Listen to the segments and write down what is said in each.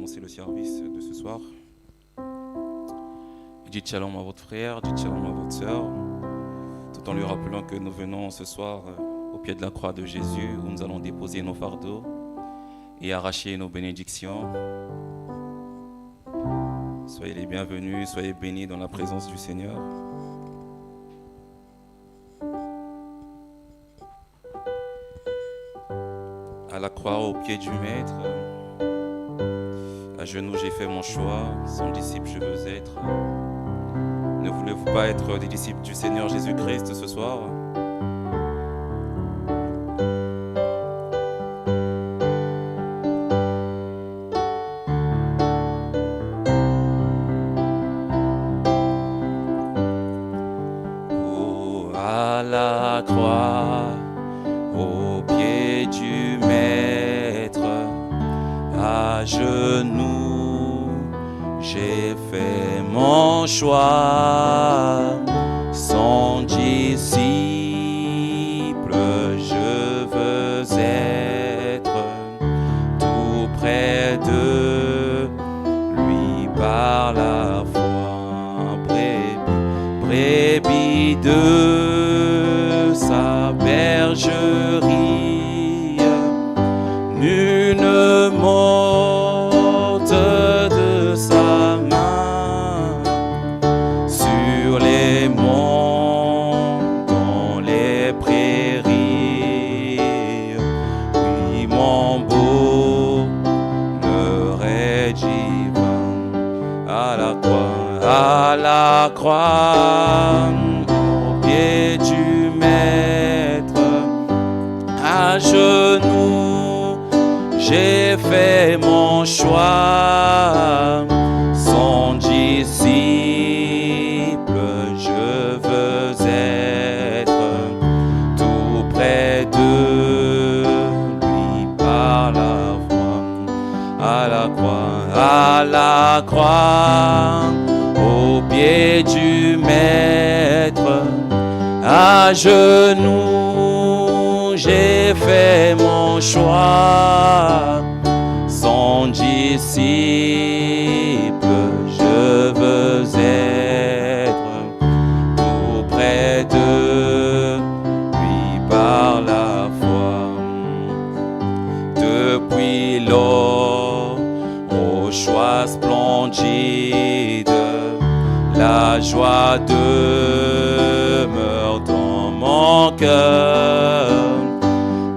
commencer le service de ce soir. Dites shalom à votre frère, dites shalom à votre sœur, tout en lui rappelant que nous venons ce soir au pied de la croix de Jésus, où nous allons déposer nos fardeaux et arracher nos bénédictions. Soyez les bienvenus, soyez bénis dans la présence du Seigneur. À la croix, au pied du Maître, à genoux j'ai fait mon choix, son disciple je veux être. Ne voulez-vous pas être des disciples du Seigneur Jésus-Christ ce soir ? Oh, à la croix, au pied du Maître, à genoux, j'ai fait mon choix. Son disciple, je veux être tout près de lui par la foi. Brebis de sa bergerie, nul ne m'ôte de sa main. Sur les monts, dans les prairies, oui, mon bonheur est divin. À la croix, au pied du Maître, à genoux, j'ai fait mon choix. Son disciple, je veux être tout près de lui par la foi. À la croix, au pied du Maître, à genoux, j'ai fait mon choix. Son disciple, je veux être tout près de lui par la foi. Depuis lors, au choix splendide, la joie demeure dans mon cœur.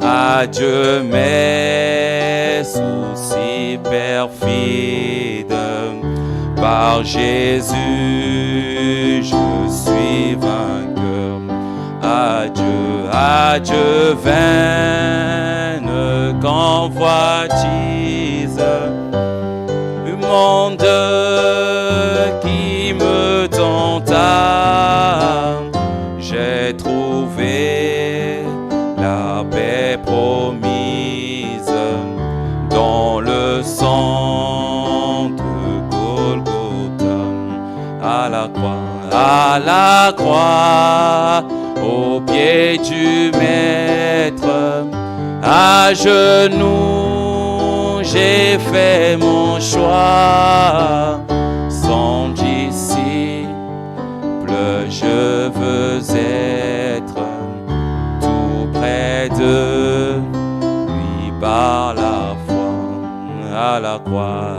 Adieu mes soucis perfides, par Jésus je suis vainqueur. Adieu vaine convoitise, du monde qui me tenta. J'ai trouvé la paix promise dans le sang de Golgotha. À la croix, au pied du Maître, à genoux, j'ai fait mon choix. Son disciple, je veux être tout près de lui par la foi.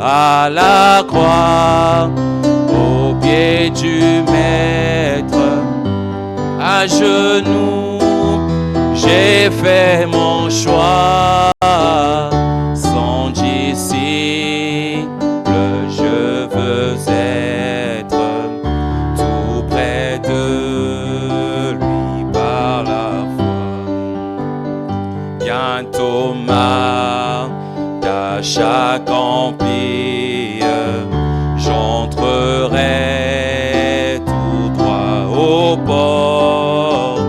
À la croix, au pied du Maître, à genoux, j'ai fait mon choix. Son disciple, je veux être tout près de lui par la foi. Bientôt marche accomplie, j'entrerai tout droit au port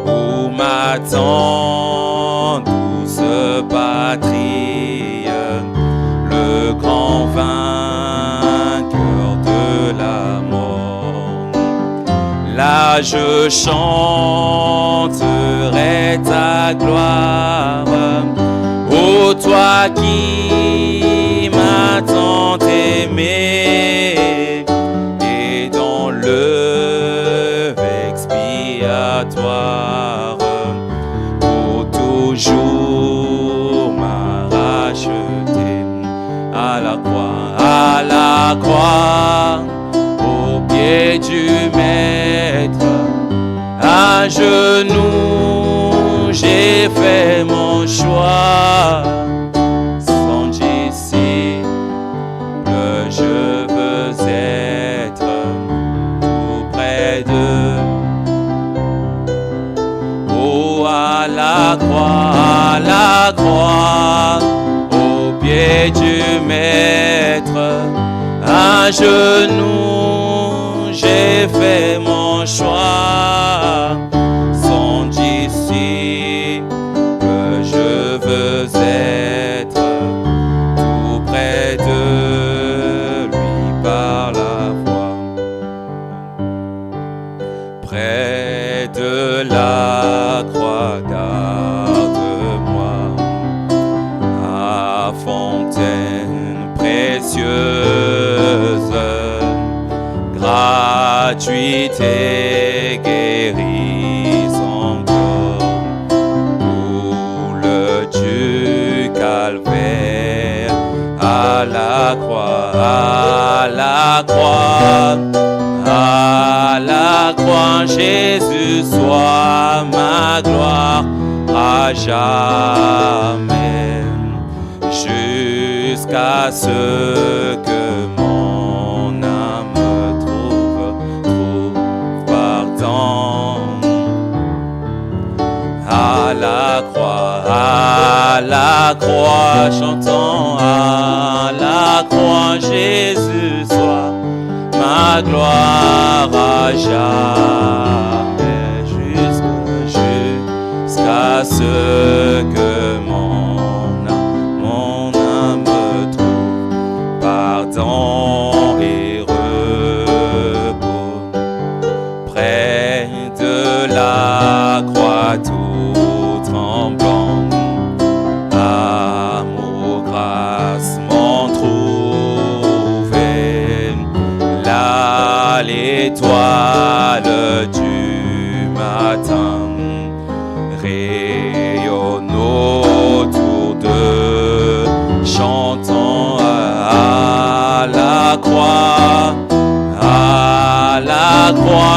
où m'attend douce patrie, le grand vainqueur de la mort. Là je chanterai ta gloire, ô toi qui m'attends à la croix, au pied du Maître, à genoux, j'ai fait mon choix. Son disciple, je veux être tout près d'eux. Oh, à la croix, au pied du Maître, à genoux, j'ai fait mon choix. Son disciple, je veux être tout près de lui par la foi. Près de la croix, garde-moi, à fontaine précieuse, gratuité, guérison, boule du calvaire, à la croix, à la croix, à la croix, Jésus soit ma gloire à jamais, jusqu'à ce que mon âme trouve pardon. À la croix, chantons à la croix, Jésus soit ma gloire à jamais, jusqu'à ce que mon âme trouve pardon et repos. Près de la croix tout tremblant, amour, grâce m'ont trouvé, là l'étoile du matin rayonne autour d'eux, chantons à la croix,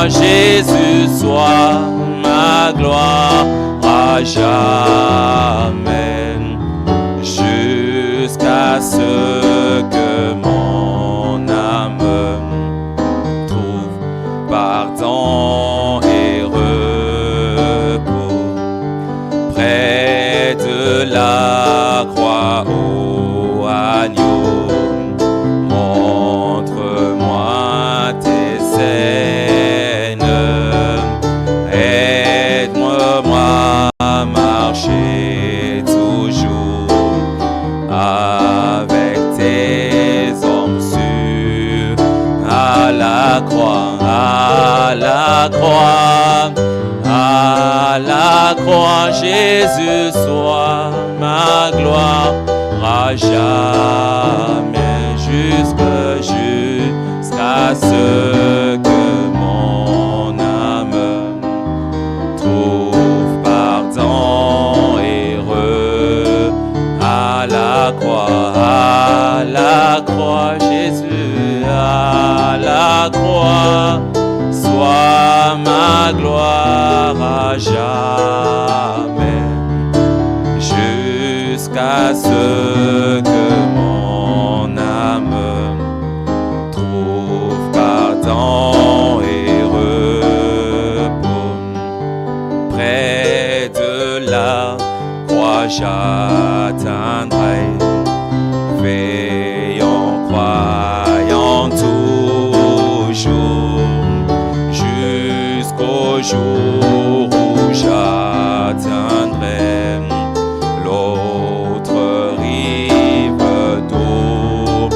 Jésus soit ma gloire à jamais, jusqu'à ce que mon âme trouve pardon et repos. Près de la croix, ô agneau, montre-moi tes scènes, aide-moi à marcher toujours avec tes hommes sûrs. À la croix, à la croix, à la croix, Jésus soit ma gloire à jamais, jusqu'à ce que mon âme trouve pardon et à la croix, Jésus, à la croix, sois ma gloire à jamais, jusqu'à ce que mon âme trouve pardon et repos. Près de la croix j'atteindrai, veillant, croyant toujours, jusqu'au jour où j'atteindrai l'autre rive d'eau.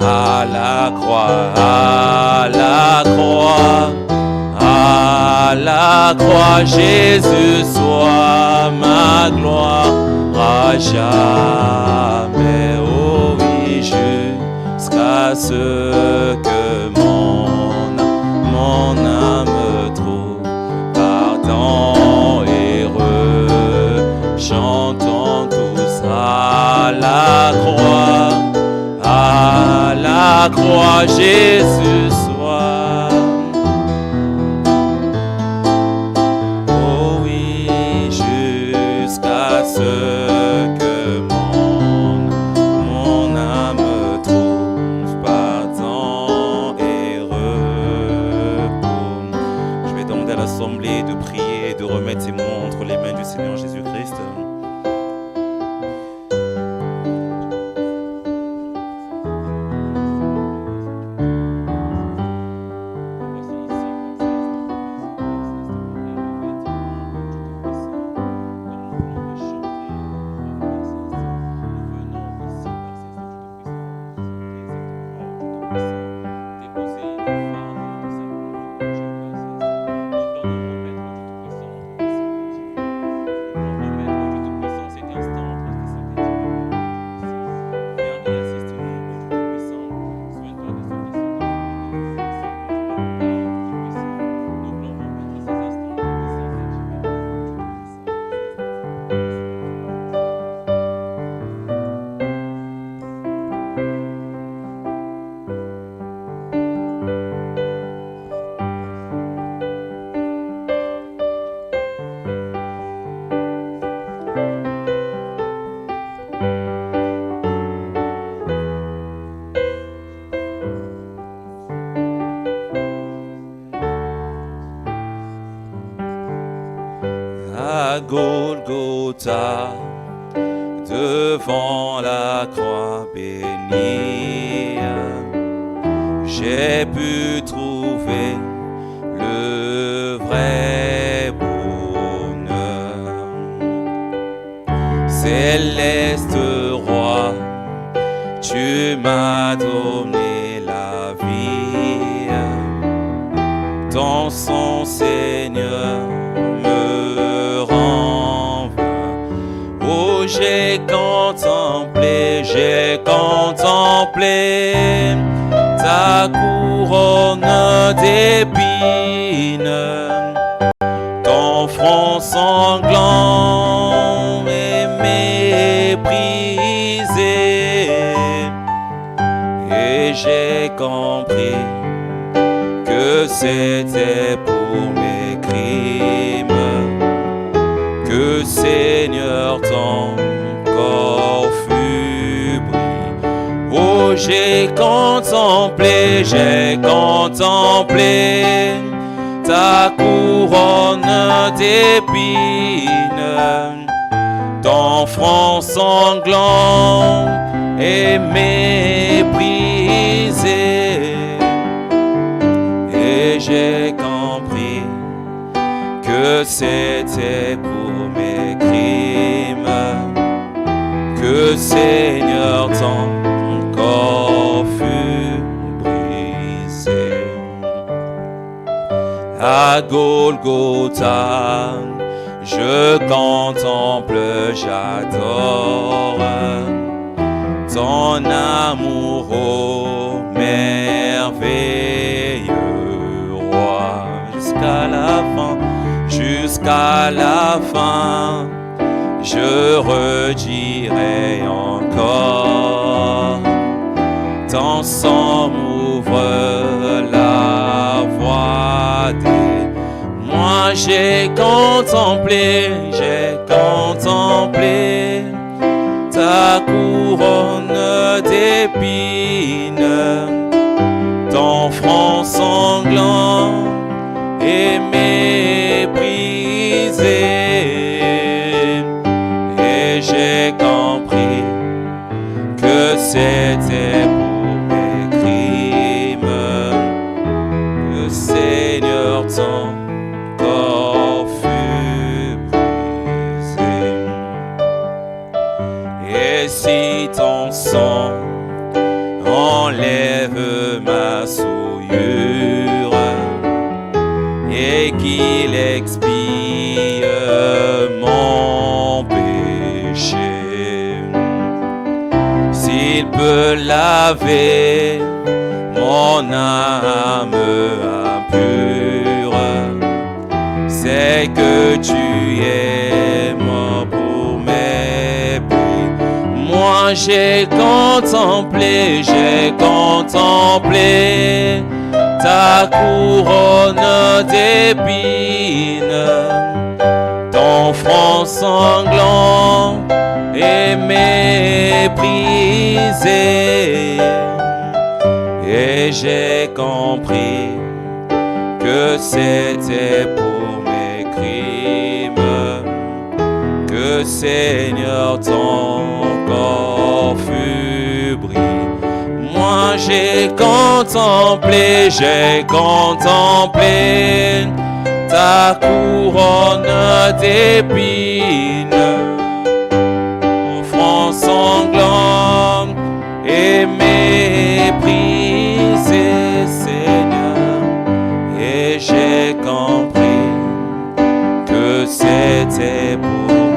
À la croix, à la croix, à la croix, Jésus soit ma gloire à jamais. Oh oui, jusqu'à ce que mon âme trouve pardon et chantons tous à la croix, à la croix, Jésus soit. Oh oui, jusqu'à ce que mon âme trouve pardon et repos. Je vais demander à l'assemblée de prier et de remettre ses mots entre les mains du Seigneur Jésus-Christ. À Golgotha, devant la croix bénie, j'ai pu trouver le vrai bonheur. Céleste roi, tu m'as donné la vie, ton sang Seigneur me rend vain. Oh, j'ai contemplé ta couronne d'épines, ton front sanglant et méprisé, et j'ai compris que c'était pour mes crimes que Seigneur ton corps fut bris. Oh, j'ai contemplé ta couronne d'épines, ton front sanglant et méprisé, et j'ai compris que c'était pour mes crimes que Seigneur ton corps fut brisé. À Golgotha, je contemple, j'adore ton amour, ô merveilleux roi. Jusqu'à la fin, je redirai encore, ton sang m'ouvre la voie des... Moi j'ai contemplé ta couronne d'épines, ton front sanglant et méprisé, et j'ai compris que c'était pour mes crimes que Seigneur ton corps fut brisé. Et si ton sang enlève ma souillure et qu'il expie mon péché, s'il peut laver mon âme impure, c'est que tu es mort pour mes péchés. Moi j'ai contemplé ta couronne d'épines, ton front sanglant et méprisé. Et j'ai compris que c'était pour mes crimes que Seigneur ton corps fut brisé. Moi j'ai contemplé ta couronne d'épines, ton front sanglant et méprisé, Seigneur. Et j'ai compris que c'était pour